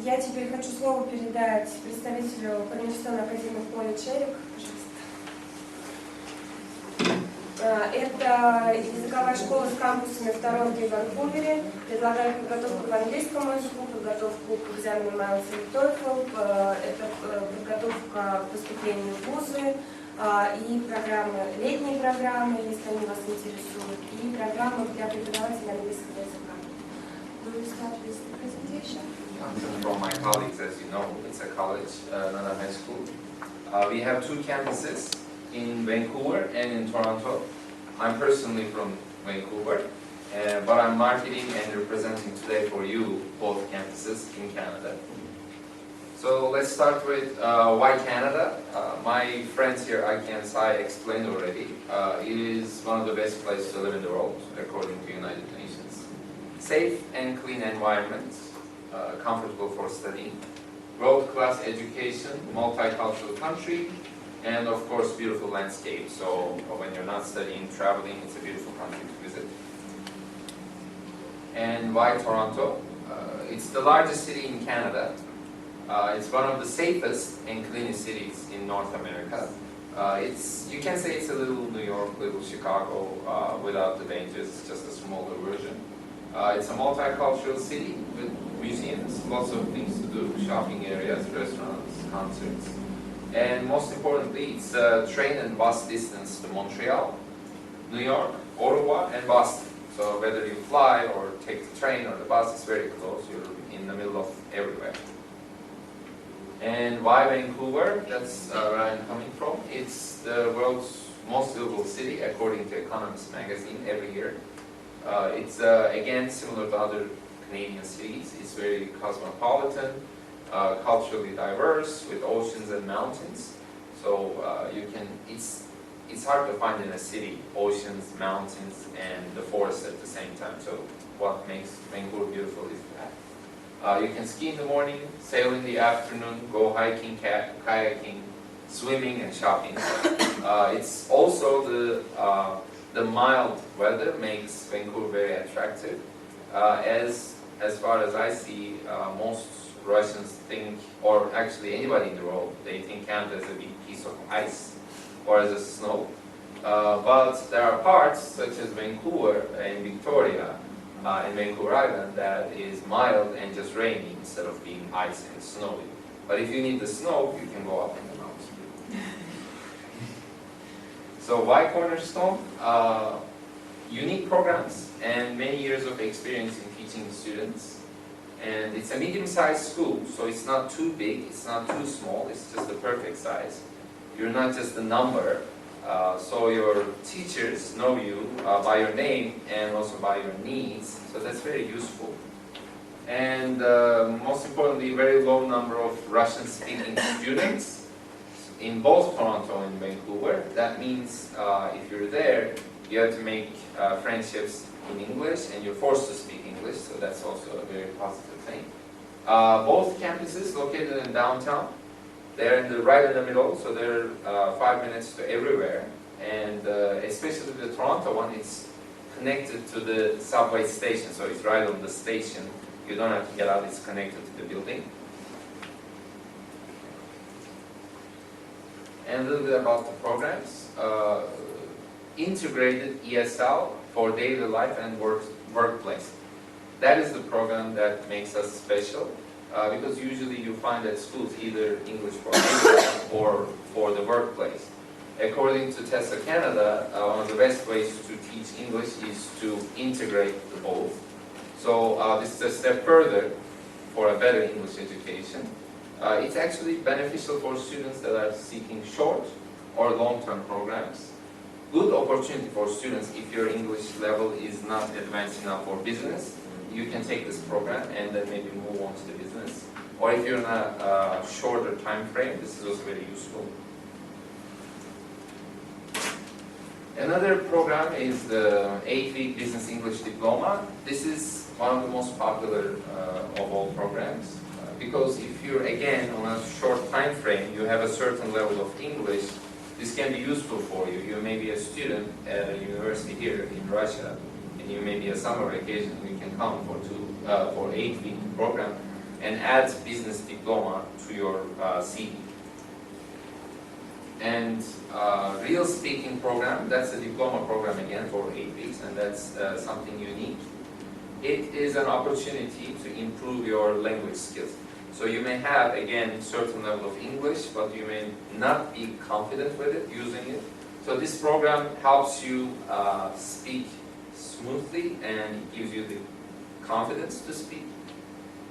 Я теперь хочу слово передать представителю Университета Академии в поле Черик. Это языковая школа с кампусами второй в Ванкувере. Предлагает подготовку к английскому языку, подготовку к экзамену IELTS и TOEFL. Это подготовка к поступлению в вузы и программы, летние программы, если они вас интересуют, и программы для преподавателей английского языка. Will you start with the presentation? From my colleagues, as you know, it's a college, not a high school. We have two campuses in Vancouver and in Toronto. I'm personally from Vancouver, but I'm marketing and representing today for you both campuses in Canada. So let's start with why Canada. My friends here, I explained already. It is one of the best places to live in the world, according to United Nations. Safe and clean environment, comfortable for studying, world-class education, multicultural country, and of course beautiful landscape. So when you're not studying, traveling, it's a beautiful country to visit. And why Toronto? It's the largest city in Canada. It's one of the safest and cleanest cities in North America. You can say it's a little New York, little Chicago, without the dangers. It's just a smaller version. It's a multicultural city with museums, lots of things to do, shopping areas, restaurants, concerts. And most importantly, it's a train and bus distance to Montreal, New York, Ottawa, and Boston. So whether you fly or take the train or the bus, it's very close. You're in the middle of everywhere. And why Vancouver? That's where I'm coming from. It's the world's most livable city, according to Economist magazine, every year. It's again similar to other Canadian cities. It's very cosmopolitan, culturally diverse, with oceans and mountains. So it's hard to find in a city oceans, mountains, and the forest at the same time. So what makes Vancouver beautiful is that. You can ski in the morning, sail in the afternoon, go hiking, kayaking, swimming, and shopping. It's also the mild weather makes Vancouver very attractive. As far as I see, most Russians think, or actually anybody in the world, they think Canada is a big piece of ice or as a snow. But there are parts such as Vancouver and Victoria and Vancouver Island that is mild and just rainy instead of being ice and snowy. But if you need the snow, you can go up in the mountains. So why Cornerstone? Unique programs and many years of experience in teaching students. And it's a medium-sized school, so it's not too big, it's not too small, it's just the perfect size. You're not just a number, so your teachers know you by your name and also by your needs, so that's very useful. And most importantly, very low number of Russian-speaking students in both Toronto and Vancouver. That means if you're there, you have to make friendships in English and you're forced to speak English, so that's also a very positive thing. Both campuses located in downtown. They're right in the middle, so they're 5 minutes to everywhere. And especially the Toronto one, it's connected to the subway station, so it's right on the station. You don't have to get out, it's connected to the building. And a little bit about the programs. Integrated ESL for daily life and workplace. That is the program that makes us special, because usually you find at schools either English for English or for the workplace. According to TESA Canada, one of the best ways to teach English is to integrate the both. So this is a step further for a better English education. It's actually beneficial for students that are seeking short or long-term programs. Good opportunity for students if your English level is not advanced enough for business. You can take this program and then maybe move on to the business. Or if you're in a shorter time frame, this is also very useful. Another program is the 8-week Business English Diploma. This is one of the most popular of all programs. Because if you're, again, on a short time frame, you have a certain level of English, this can be useful for you. You may be a student at a university here in Russia, and you may be a summer vacation, you can come for 8-week program. and add business diploma to your CV. And real speaking program, that's a diploma program again for 8 weeks, and that's something unique. It is an opportunity to improve your language skills. So you may have, again, certain level of English, but you may not be confident with it, using it. So this program helps you speak smoothly and gives you the confidence to speak.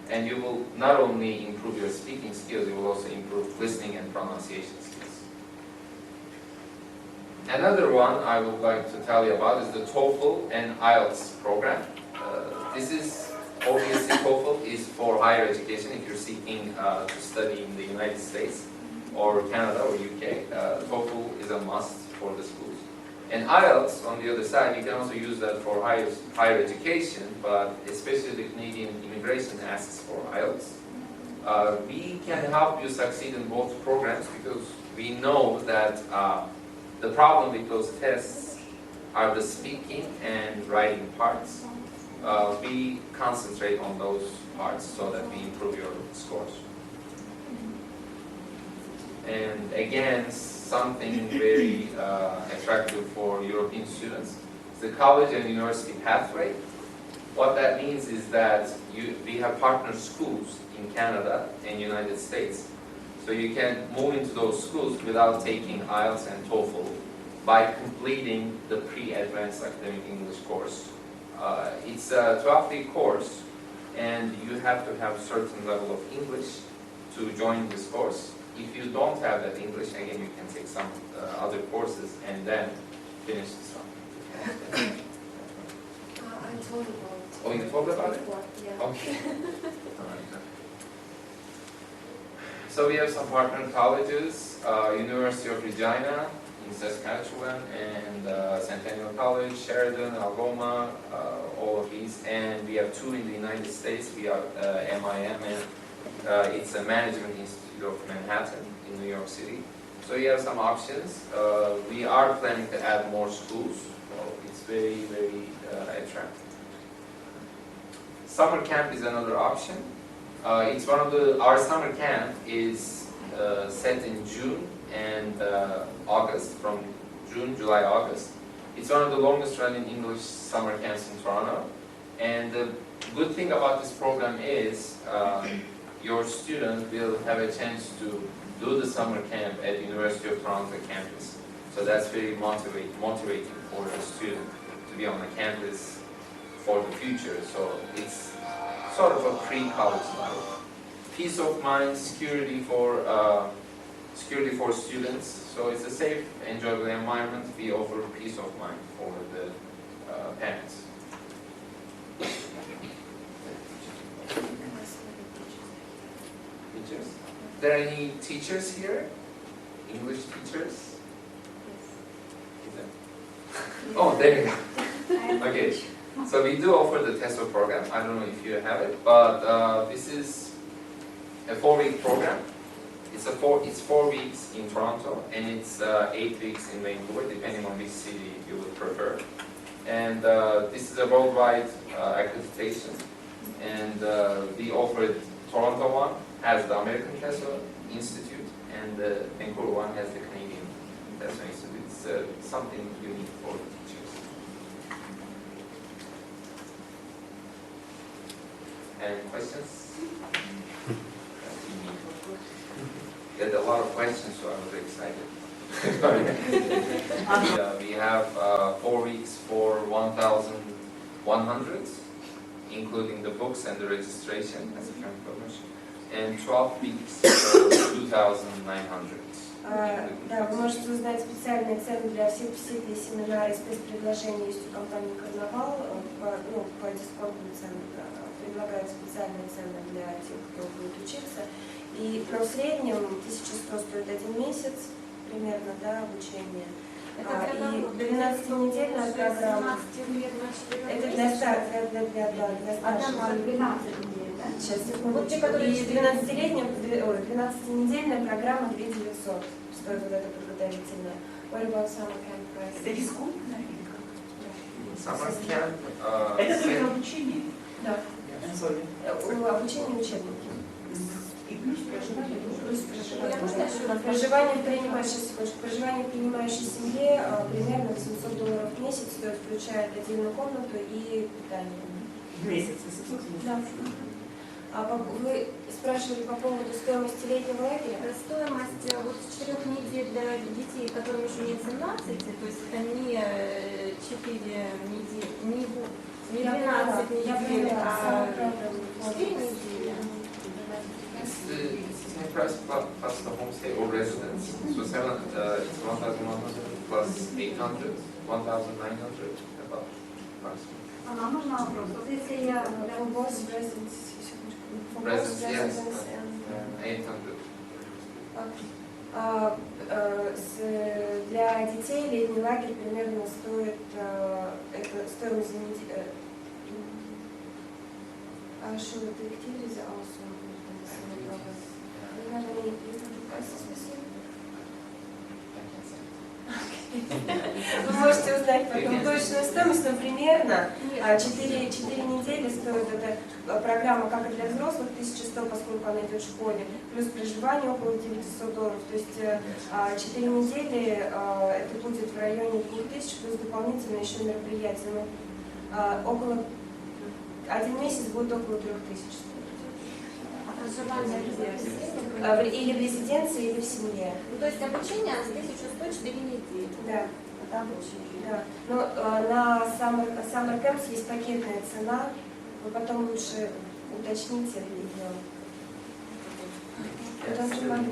And you will not only improve your speaking skills, you will also improve listening and pronunciation skills. Another one I would like to tell you about is the TOEFL and IELTS program. This is obviously TOEFL is for higher education if you're seeking to study in the United States or Canada or UK. TOEFL is a must for the schools. And IELTS, on the other side, you can also use that for higher education, but especially the Canadian immigration asks for IELTS. We can help you succeed in both programs because we know that the problem with those tests are the speaking and writing parts. We concentrate on those parts so that we improve your scores. And again, something very attractive for European students is the college and university pathway. What that means is that we have partner schools in Canada and United States. So you can move into those schools without taking IELTS and TOEFL by completing the pre-advanced academic English course. It's a 12-week course, and you have to have a certain level of English to join this course. If you don't have that English, again, you can take some other courses and then finish this one. I told about it. Oh, you told about it? Yeah. Okay. So we have some partner colleges, University of Regina in Saskatchewan, and Centennial College, Sheridan, Algoma, all of these. And we have two in the United States. We have MIM, and it's a Management Institute of Manhattan in New York City. So you have some options. We are planning to add more schools, so it's very, very attractive. Summer camp is another option. It's one of our summer camp is set in June and August, from June, July, August. It's one of the longest running English summer camps in Toronto. And the good thing about this program is your student will have a chance to do the summer camp at University of Toronto campus. So that's very motivating for the student to be on the campus for the future. So it's sort of a pre-college life. Peace of mind, security for students. So it's a safe, enjoyable environment. We offer peace of mind for the parents. Teachers? Are there any teachers here? English teachers? Yes. Oh, there you go. Okay. So we do offer the TESOL program. I don't know if you have it, but this is a 4-week program. It's 4 weeks in Toronto, and it's 8 weeks in Vancouver, depending on which city you would prefer. And this is a worldwide accreditation, and we offer Toronto one has the American TESOL Institute, and the Vancouver one has the Canadian TESOL Institute. It's something unique for the teachers. Any questions? Get a lot of questions, so I was excited. We have 4 weeks for 1,100, including the books and the registration as a friend promotion, and 12 weeks for 2,900. Да, вы можете узнать специальные цены для всех посетителей семинара и спецпредложения есть у компании «Карнавал». По дисконтным ценам предлагают специальные цены для тех, кто будет учиться. И в среднем 1100 стоит 1 месяц примерно, да, обучение. И 12-недельная программа. Это для старта, для старших. Сейчас, секундочку. И 12-недельная программа 2900 стоит вот эта подготовительная. What about summer camp price? Это дисконтная? Summer camp. Это только обучение? Да. Обучение учебники. И плюс проживание. Плюс проживание в принимающей, секундочку, проживание в принимающей семье примерно $800 в месяц стоит, включает отдельную комнату и питание. В месяц, 800 Да. Вы спрашивали по поводу стоимости летнего лагеря? Стоимость вот 4 недель для детей, которым еще нет 17, то есть это не 4 недели, не 12 недель, а 4 недели. It's the same price plus the homestay or residence. So it's 1,100 plus 800, 1,900 about approximately. А можно вопрос? Вот если я Residence, yes, 800. Для детей летний лагерь примерно стоит, это стоимость за неделю. Что вы директиве за Вы можете узнать потом точную стоимость, но примерно 4 недели стоит эта программа, как и для взрослых, 1100, поскольку она идет в школе, плюс проживание около $900. То есть 4 недели это будет в районе 2000, плюс дополнительно еще мероприятия. Около 1 месяц будет около 3000. Или в резиденции, или в семье. Ну, то есть обучение с 1104 недели. Да. Это обучение. Да. Но на Summer Camps есть пакетная цена. Вы потом лучше уточните. Потом же могу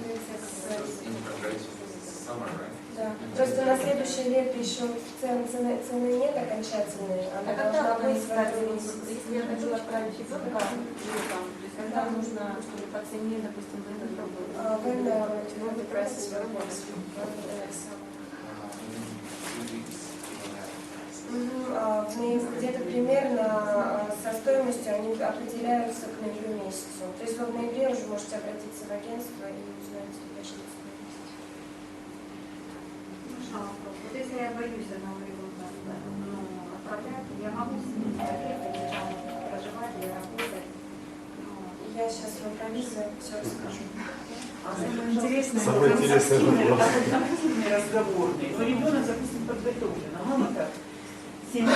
Summer, right? да. Просто на следующее лето еще цены нет окончательные. А Она когда должна вы быть в этом искали, месяце. если я хочу отправить ребенка летом, то есть когда нужно, чтобы по цене, допустим, в этот год? Где-то примерно со стоимостью они определяются к ноябрю месяцу. То есть вы в ноябре уже можете обратиться в агентство и узнать точную стоимость. Вот если я боюсь одного ребенка отправлять, я могу с ним проживать или работать. Я сейчас вам провизию все расскажу. Самое интересное вопрос. разговорный. Но ребенок, допустим, подготовлен, а мама-то 7 лет